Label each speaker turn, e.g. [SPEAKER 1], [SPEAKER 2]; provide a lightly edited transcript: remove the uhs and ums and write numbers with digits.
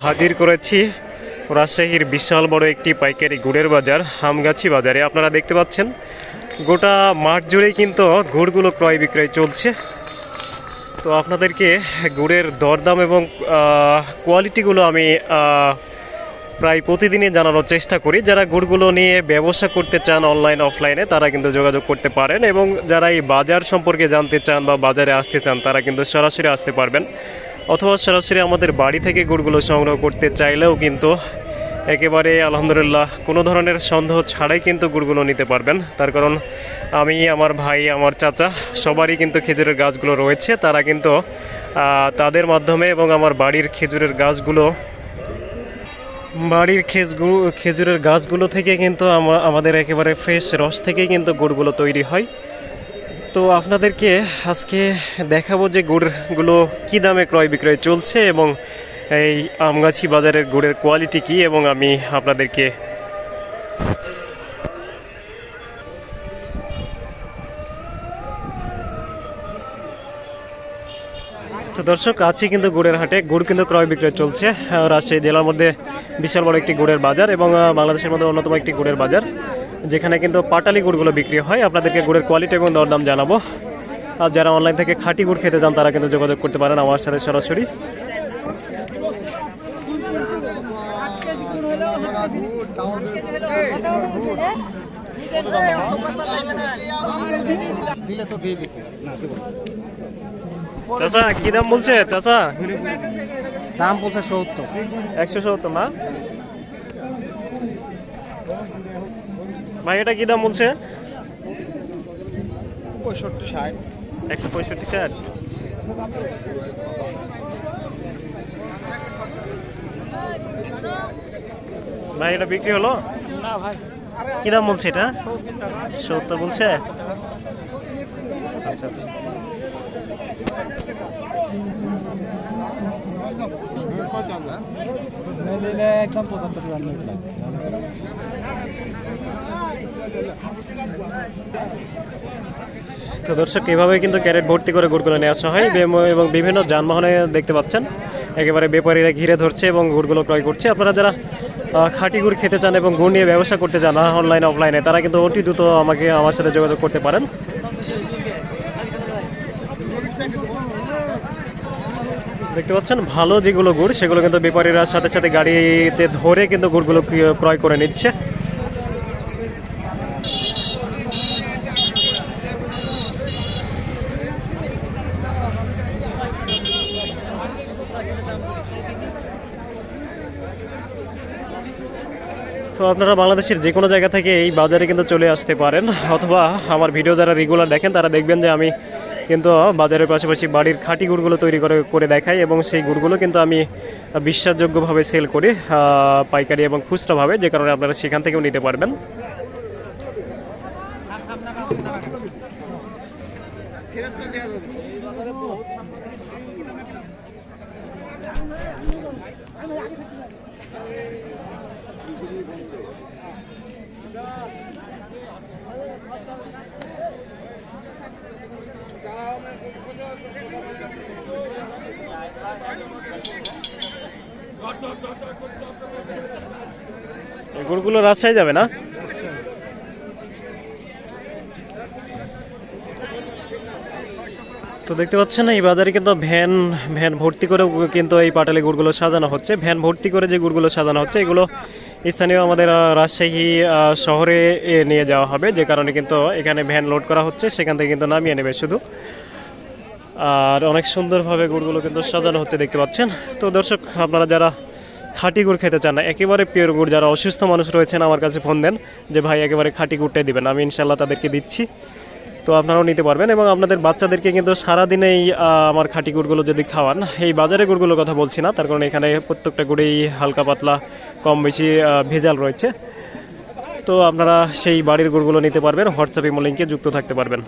[SPEAKER 1] হাজির করেছি রাজশাহীর বিশাল বড় একটি পাইকারি গুড়ের বাজার আমগাছি বাজারে। আপনারা দেখতে পাচ্ছেন গোটা মাঠ জুড়েই কিন্তু গুড়গুলো ক্রয় বিক্রয় চলছে। তো আপনাদেরকে গুড়ের দরদাম এবং কোয়ালিটিগুলো আমি প্রায় প্রতিদিনই জানানোর চেষ্টা করি। যারা গুড়গুলো নিয়ে ব্যবসা করতে চান অনলাইন অফলাইনে তারা কিন্তু যোগাযোগ করতে পারেন, এবং যারা এই বাজার সম্পর্কে জানতে চান বা বাজারে আসতে চান তারা কিন্তু সরাসরি আসতে পারবেন, অথবা সরাসরি আমাদের বাড়ি থেকে গুড়গুলো সংগ্রহ করতে চাইলেও কিন্তু একেবারে আলহামদুলিল্লাহ কোনো ধরনের সন্দেহ ছাড়াই কিন্তু গুড়গুলো নিতে পারবেন। তার কারণ আমি, আমার ভাই, আমার চাচা সবারই কিন্তু খেজুরের গাছগুলো রয়েছে। তারা কিন্তু তাদের মাধ্যমে এবং আমার বাড়ির খেজুরের গাছগুলো থেকে কিন্তু আমাদের একেবারে ফ্রেশ রস থেকেই কিন্তু গুড়গুলো তৈরি হয়। তো আপনাদেরকে আজকে দেখাবো যে গুড়গুলো কী দামে ক্রয় বিক্রয় চলছে এবং এই আমগাছি বাজারের গুড়ের কোয়ালিটি কী, এবং আমি আপনাদেরকে তো দর্শক আছি কিন্তু গুড়ের হাটে। গুড় কিন্তু ক্রয় বিক্রয় চলছে। রাজশাহী জেলার মধ্যে বিশাল বড় একটি গুড়ের বাজার এবং বাংলাদেশের মধ্যে অন্যতম একটি গুড়ের বাজার, যেখানে কিন্তু পাটালি গুড়গুলো বিক্রি হয়। আপনাদেরকে গুড়ের কোয়ালিটি এবং দরদাম জানাবো। আর যারা অনলাইন থেকে খাঁটি গুড় খেতে চান তারা কিন্তু যোগাযোগ করতে পারেন আমার সাথে সরাসরি। চাচা কি দাম বলছে? চাচা
[SPEAKER 2] দাম বলছে 70।
[SPEAKER 1] 170 না ভাই, এটা কি দাম বলছে?
[SPEAKER 2] 65-60।
[SPEAKER 1] 165-60। ভাই এটা বিক্রি হলো
[SPEAKER 2] না ভাই।
[SPEAKER 1] কি দাম বলছে? এটা 70 বলছে। আচ্ছা আচ্ছা,
[SPEAKER 2] একদম 75।
[SPEAKER 1] তো দর্শক এভাবে কিন্তু ক্যারেট ভর্তি করে গুড়গুলো নিয়ে আসা হয়, এবং বিভিন্ন যানবাহনে দেখতে পাচ্ছেন একেবারে ব্যাপারীরা ঘিরে ধরছে এবং গুড়গুলো ক্রয় করছে। আপনারা যারা খাঁটি গুড় খেতে চান এবং গুড় নিয়ে ব্যবসা করতে চান অনলাইন অফলাইনে তারা কিন্তু অতি দ্রুত আমার সাথে যোগাযোগ করতে পারেন। দেখতে পাচ্ছেন ভালো যেগুলো গুড় সেগুলো কিন্তু ব্যাপারীরা সাথে সাথে গাড়িতে ধরে কিন্তু গুড়গুলো ক্রয় করে নিচ্ছে। তো আপনারা বাংলাদেশের যে কোনো জায়গা থেকে এই বাজারে কিন্তু চলে আসতে পারেন, অথবা আমার ভিডিও যারা রেগুলার দেখেন তারা দেখবেন যে আমি কিন্তু বাজারের পাশাপাশি বাড়ির খাঁটি গুড়গুলো তৈরি করে দেখাই, এবং সেই গুড়গুলো কিন্তু আমি বিশ্বাসযোগ্যভাবে সেল করি পাইকারি এবং খুচরাভাবে, যে কারণে আপনারা সেখান থেকেও নিতে পারবেন। এই গুড়গুলো রাজশাহী যাবে না? তো দেখতে পাচ্ছেন এই বাজারে কিন্তু ভ্যান ভর্তি করে কিন্তু এই পাটালি গুড়গুলো সাজানো হচ্ছে। ভ্যান ভর্তি করে যে গুড়গুলো সাজানো হচ্ছে এগুলো স্থানীয় আমাদের রাজশাহী শহরে নিয়ে যাওয়া হবে, যে কারণে কিন্তু এখানে ভ্যান লোড করা হচ্ছে, সেখান থেকে কিন্তু নামিয়ে নেবে শুধু। আর অনেক সুন্দরভাবে গুড়গুলো কিন্তু সাজানো হচ্ছে দেখতে পাচ্ছেন। তো দর্শক আপনারা যারা খাঁটি গুড় খেতে চান না, একেবারে পিওর গুড়, যারা অসুস্থ মানুষ রয়েছেন আমার কাছে ফোন দেন যে ভাই একেবারে খাঁটি গুড়টাই দিবেন, আমি ইনশাল্লাহ তাদেরকে দিচ্ছি। তো আপনারাও নিতে পারবেন, এবং আপনাদের বাচ্চাদেরকে কিন্তু সারাদিনেই আমার খাঁটি গুড়গুলো যদি খাওয়ান, এই বাজারে গুড়গুলোর কথা বলছি না, তার কারণে এখানে প্রত্যেকটা গুড়েই হালকা পাতলা কম বেশি ভেজাল রয়েছে। তো আপনারা সেই বাড়ির গুড়গুলো নিতে পারবেন, হোয়াটসঅ্যাপ ইমো লিঙ্কে যুক্ত থাকতে পারবেন।